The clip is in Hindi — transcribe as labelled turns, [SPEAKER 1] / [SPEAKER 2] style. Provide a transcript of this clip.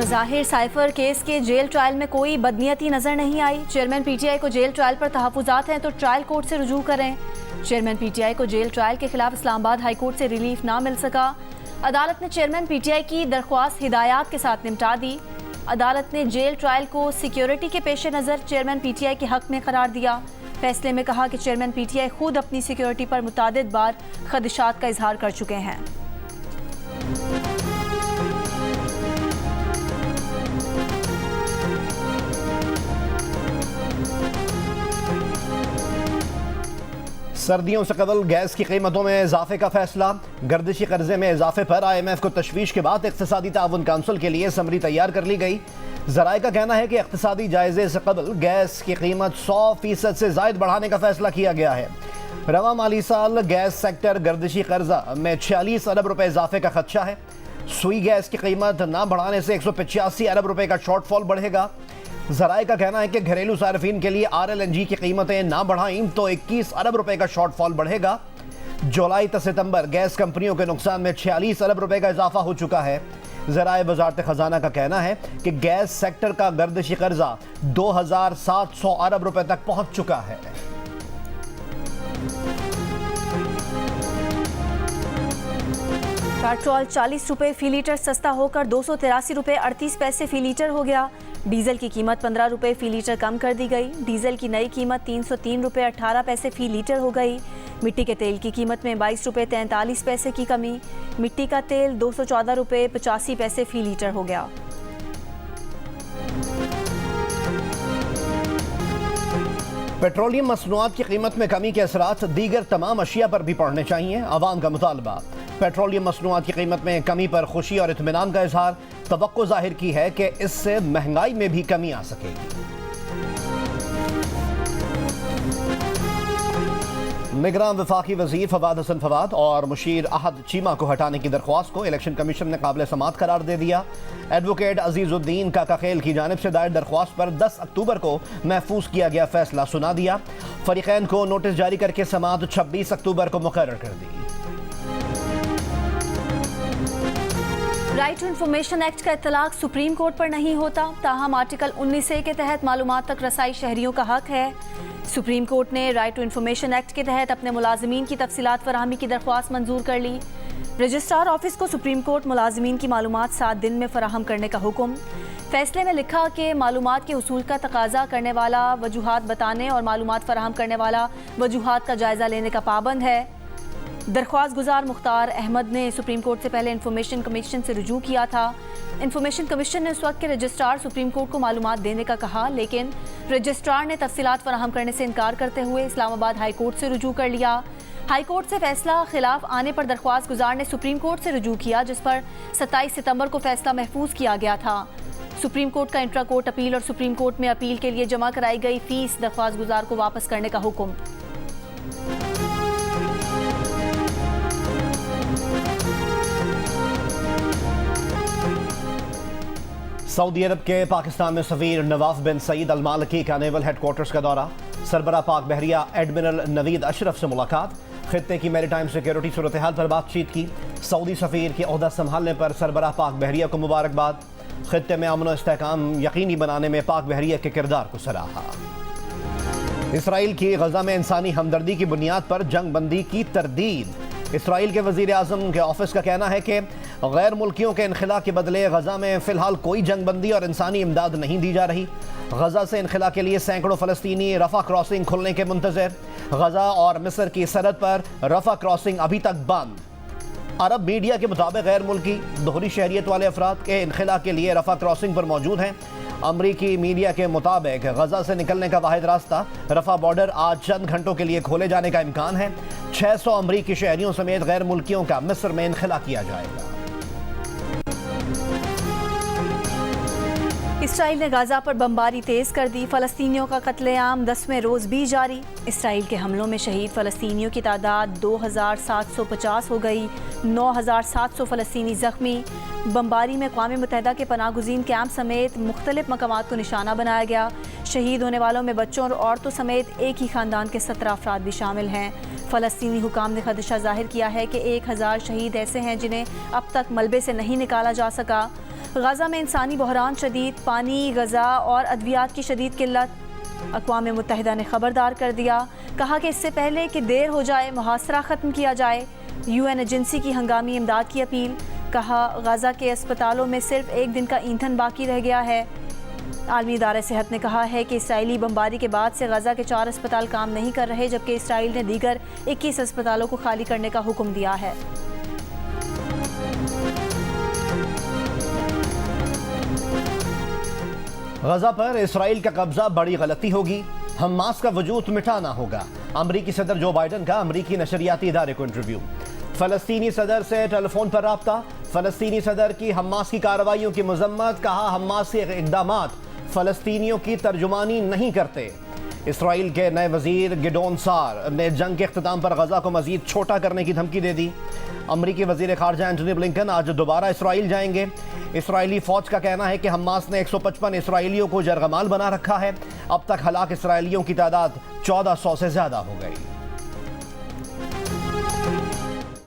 [SPEAKER 1] ज़ाहिर साइफर केस के जेल ट्रायल में कोई बदनीयती नजर नहीं आई। चेयरमैन पीटीआई को जेल ट्रायल पर तहफुजात हैं तो ट्रायल कोर्ट से रुजू करें। चेयरमैन पीटीआई को जेल ट्रायल के खिलाफ इस्लामाबाद हाई कोर्ट से रिलीफ ना मिल सका। अदालत ने चेयरमैन पीटीआई की दरख्वास्त हिदायत के साथ निपटा दी। अदालत ने जेल ट्रायल को सिक्योरिटी के पेश नज़र चेयरमैन पीटीआई के हक में करार दिया। फैसले में कहा कि चेयरमैन पीटीआई खुद अपनी सिक्योरिटी पर मुतादिद बार खदशात का इजहार कर चुके हैं।
[SPEAKER 2] सर्दियों से कबल गैस की कीमतों में इजाफे का फैसला। गर्दिशी कर्जे में इजाफे पर IMF को तशवीश के बाद इक़्तिसादी ताउन काउंसिल के लिए समरी तैयार कर ली गई। ज़राए का कहना है कि इक़्तिसादी जायजे से कबल गैस की कीमत 100% से ज़ायद बढ़ाने का फैसला किया गया है। रवा माली साल गैस सेक्टर गर्दिशी कर्जा में 46 अरब रुपए इजाफे का खदशा है। सुई गैस की कीमत न बढ़ाने से 185 अरब रुपए का शॉर्टफॉल बढ़ेगा। ज़राए का कहना है कि घरेलू सार्फिन के लिए RLNG की कीमतें ना बढ़ाएं तो 21 अरब रुपए का शॉर्टफॉल बढ़ेगा। जुलाई से सितंबर गैस कंपनियों के नुकसान में 46 अरब रुपए का इजाफा हो चुका है। ज़राए वज़ारत ख़जाना का कहना है कि गैस सेक्टर का गर्दिशी कर्जा 2700 अरब रुपए तक पहुंच चुका है।
[SPEAKER 1] पेट्रोल 40 रुपए फी लीटर सस्ता होकर 283 रुपए 38 पैसे फी लीटर हो गया। डीजल की कीमत 15 रुपए फी लीटर कम कर दी गई। डीजल की नई कीमत 303 रुपए 18 पैसे फी लीटर हो गई। मिट्टी के तेल की कीमत में 22 रुपए 43 पैसे की कमी। मिट्टी का तेल 214 रुपए 85 पैसे फी लीटर हो गया।
[SPEAKER 2] पेट्रोलियम मसनूआत की कीमत में कमी के असरात दीगर तमाम अशिया पर भी पड़ने चाहिए। अवाम का मुतालबा। पेट्रोलियम मसनूआत की कीमत में कमी पर खुशी और इत्मीनान का इजहार। तवक्को जाहिर की है कि इससे महंगाई में भी कमी आ सकेगी। निगरान वफाकी वजीर फवाद हसन फवाद और मुशीर अहद चीमा को हटाने की दरख्वास्त को इलेक्शन कमीशन ने काबिल समात करार दे दिया। एडवोकेट अजीजुद्दीन काकाखेल की जानिब से दायर दरख्वास्त पर 10 अक्टूबर को महफूज किया गया फैसला सुना दिया। फरीकैन को नोटिस जारी करके समात 26 अक्टूबर को मुकर्रर कर दी।
[SPEAKER 1] राइट टू इंफॉर्मेशन एक्ट का इत्तलाक सुप्रीम कोर्ट पर नहीं होता, ताहम आर्टिकल 19A के तहत मालूमात तक रसाई शहरियों का हक है। सुप्रीम कोर्ट ने राइट टू इंफॉर्मेशन एक्ट के तहत अपने मुलाजिमीन की तफसीलात फराहमी की दरख्वास्त मंजूर कर ली। रजिस्ट्रार ऑफिस को सुप्रीम कोर्ट मुलाजिमीन की मालूमात 7 दिन में फराहम करने का हुक्म। फैसले में लिखा कि मालूमात के उसूल का तकाजा करने वाला वजूहात बताने और मालूमात फराहम करने वाला वजूहात का जायजा लेने का पाबंद है। दरख्वास्त गुजार मुख्तार अहमद ने सुप्रीम कोर्ट से पहले इंफॉर्मेशन कमीशन से रुजू किया था। इंफॉर्मेशन कमीशन ने उस वक्त के रजिस्ट्रार सुप्रीम कोर्ट को मालूमात देने का कहा, लेकिन रजिस्ट्रार ने तफसीलात फराहम करने से इनकार करते हुए इस्लामाबाद हाई कोर्ट से रुजू कर लिया। हाई कोर्ट से फैसला खिलाफ आने पर दरख्वास्त गुजार ने सुप्रीम कोर्ट से रुजू किया, जिस पर 27 सितंबर को फैसला महफूज किया गया था। सुप्रीम कोर्ट का इंट्रा कोर्ट अपील और सुप्रीम कोर्ट में अपील के लिए जमा कराई गई फीस दरख्वास्त गुजार को वापस करने का हुक्म।
[SPEAKER 2] सऊदी अरब के पाकिस्तान में सफीर नवाफ बिन सईद अल मालिकी का नेवल हेडक्वार्टर्स का दौरा। सरबरा पाक बहरिया एडमिरल नवीद अशरफ से मुलाकात। खित्ते की मैरीटाइम सिक्योरिटी सूरत हाल पर बातचीत की। सऊदी सफीर की ओहदा संभालने पर सरबरा पाक बहरिया को मुबारकबाद। खित्ते में अमन और इस्तेहकाम यकीनी बनाने में पाक बहरिया के किरदार को सराहा। इसराइल की गजा में इंसानी हमदर्दी की बुनियाद पर जंग बंदी की तरदीद। इसराइल के वजीर आज़म के ऑफिस का कहना है कि गैर मुल्कियों के इनखला के बदले गजा में फ़िलहाल कोई जंग बंदी और इंसानी इमदाद नहीं दी जा रही। गजा से इनखला के लिए सैकड़ों फ़लस्तीनी रफ़ा क्रॉसिंग खुलने के मुंतज़िर। गजा और मिस्र की सरहद पर रफ़ा क्रॉसिंग अभी तक बंद। अरब मीडिया के मुताबिक गैर मुल्की दोहरी शहरियत वाले अफराद के इनखला के लिए रफ़ा क्रॉसिंग पर मौजूद हैं। अमरीकी मीडिया के मुताबिक गजा से निकलने का वाहिद रास्ता रफ़ा बॉर्डर आज चंद घंटों के लिए खोले जाने का इम्कान है। 600 अमरीकी शहरियों समेत गैर मुल्कियों का मिस्र में इनखला किया जाएगा।
[SPEAKER 1] इसराइल ने गाजा पर बमबारी तेज कर दी। फ़लस्तीनियों का कत्लेआम 10वें रोज़ भी जारी। इसराइल के हमलों में शहीद फ़लस्तीनियों की तादाद 2750 हो गई। 9700 फ़लस्तीनी ज़ख्मी। बमबारी में अक़वाम मुत्तहिदा के पनाहगुज़ीन कैंप समेत मुख्तलिफ मकामात को निशाना बनाया गया। शहीद होने वालों में बच्चों और औरतों समेत एक ही ख़ानदान के 17 अफराद भी शामिल हैं। फ़लस्तीनी हुकाम ने खदशा जाहिर किया है कि 1000 शहीद ऐसे हैं जिन्हें अब तक मलबे से नहीं निकाला जा सका। गजा में इंसानी बहरान शदीद, पानी, गजा और अद्वियात की शदीद किल्लत। अक़वाम मुत्तहिदा ने खबरदार कर दिया, कहा कि इससे पहले कि देर हो जाए मुहासरा ख़त्म किया जाए। UN एजेंसी की हंगामी इमदाद की अपील। कहा गजा के अस्पतालों में सिर्फ एक दिन का ईंधन बाकी रह गया है। आलमी इदारे सेहत ने कहा है कि इसराइली बमबारी के बाद से गजा के 4 अस्पताल काम नहीं कर रहे, जबकि इसराइल ने दीगर 21 अस्पतालों को खाली करने का हुक्म दिया है।
[SPEAKER 2] गजा पर इसराइल का कब्जा बड़ी गलती होगी, हमास का वजूद मिटाना होगा। अमरीकी सदर जो बाइडन का अमरीकी नशरियाती इदारे को इंटरव्यू। फ़लस्तीनी सदर से टेलीफोन पर राब्ता। फ़लस्तीनी सदर की हमास की कार्रवाइयों की मजम्मत। कहा हमास के इक़दामात फ़लस्तीनियों की तर्जुमानी नहीं करते। इसराइल के नए वजीर गिडोन सार ने जंग के अख्ताम पर गजा को मजीद छोटा करने की धमकी दे दी। अमरीकी वजीर खारजा एंटनी ब्लिंकन आज दोबारा इसराइल जाएंगे। इसराइली फौज का कहना है कि हमास ने 155 इसराइलियों को जरगमाल बना रखा है। अब तक हलाक इसराइलियों की तादाद 1400 से ज़्यादा हो गई।